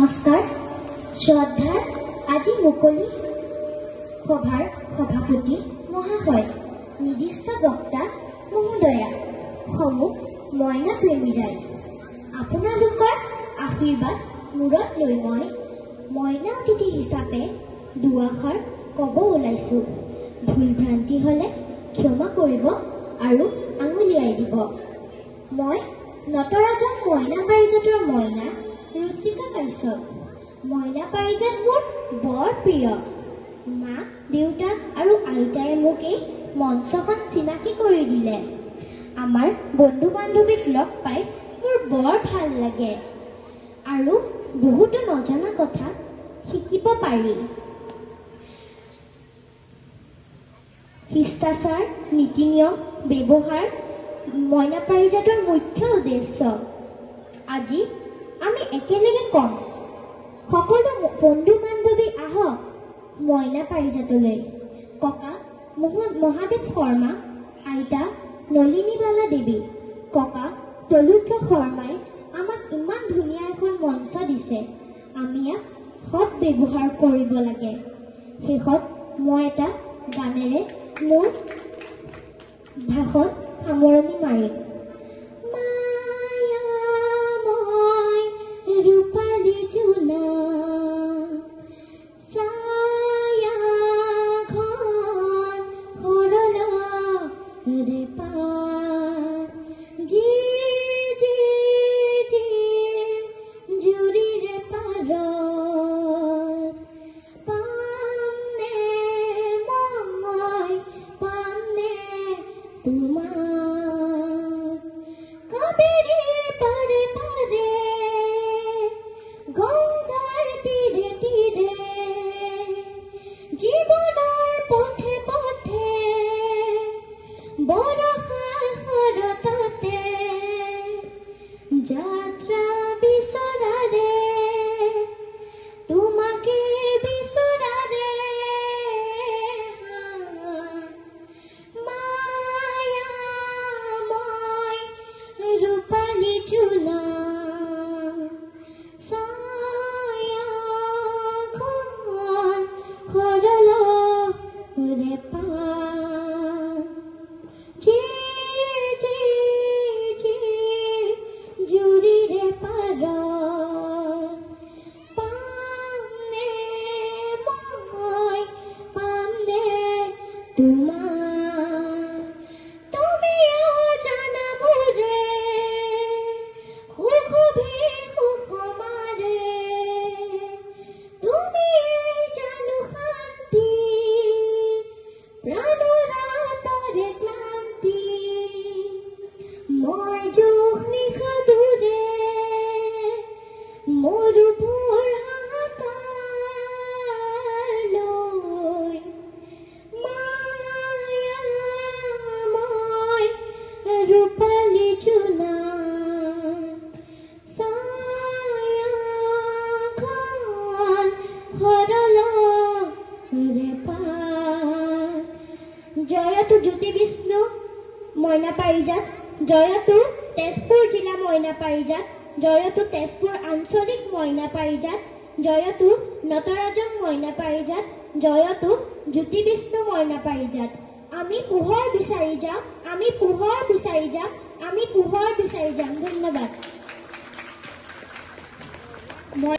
নমস্কাৰ শ্ৰদ্ধাৰ আজি মুকলি সভাৰ সভাপতি মহাশয় নিৰ্দিষ্ট বক্তা মহোদয়া সমূহ মইনা প্ৰেমী ৰাইজ আপোনালোকৰ আশীৰ্বাদ মূৰত লৈ মই মইনা অতিথি হিচাপে দুআষাৰ ক'ব ওলাইছোঁ ভুল ভ্ৰান্তি হ'লে ক্ষমা কৰিব আৰু আঙুলিয়াই দিব মই নটৰাজন মইনা পাৰিজাতৰ মইনা ৰুচিকা কাশ্যপ মইনা পাৰিজাত মোৰ বৰ প্ৰিয় মা দেউতা আৰু আইতাই মোক এই মঞ্চখন চিনাকি কৰি দিলে আমাৰ বন্ধু বান্ধৱীক লগ পাই মোৰ বৰ ভাল লাগে আৰু বহুতো নজনা কথা শিকিব পাৰি শিষ্টাচাৰ নীতি নিয়ম ব্যৱহাৰ মইনা পাৰিজাতৰ মুখ্য উদ্দেশ্য আজি আমি একেলগে কম সকলো বন্ধু বান্ধৱী আহক মইনা পাৰিজাতলৈ ককা মহাদেৱ শৰ্মা আইতা নলিনীবালা দেৱী ককা তলুক্য শৰ্মাই আমাক ইমান ধুনীয়া এখন মঞ্চ দিছে আমি ইয়াক সৎ ব্যৱহাৰ কৰিব লাগে শেষত মই এটা গানেৰে মোৰ ভাষণ সামৰণি মাৰিম ৰূপালী জোনা ছায়াখন সৰলা ৰে পাৰ জিৰ জিৰ জিৰ জুৰিৰে পাৰত পামনে মই পামনে তোমাৰ কাবেৰী পাৰে পাৰে গংগাৰ তীৰে তীৰে জীৱনৰ পথে পথে বৰষাৰ তাতে যাত্ৰা বিচৰাৰে তোমাকে বিচৰাৰে মায়া মই ৰূপালী জোনা জয়তু জ্যোতি বিষ্ণু মইনা পাৰিজাত জয়তু তেজপুৰ জিলা মইনা পাৰিজাত জয়তু তেজপুৰ আঞ্চলিক মইনা পাৰিজাত জয়তু নটৰাজন মইনা পাৰিজাত জয়তু জ্যোতি বিষ্ণু মইনা পাৰিজাত আমি পোহৰ বিচাৰি যাম আমি পোহৰ বিচাৰি যাম আমি পোহৰ বিচাৰি যাম ধন্যবাদ।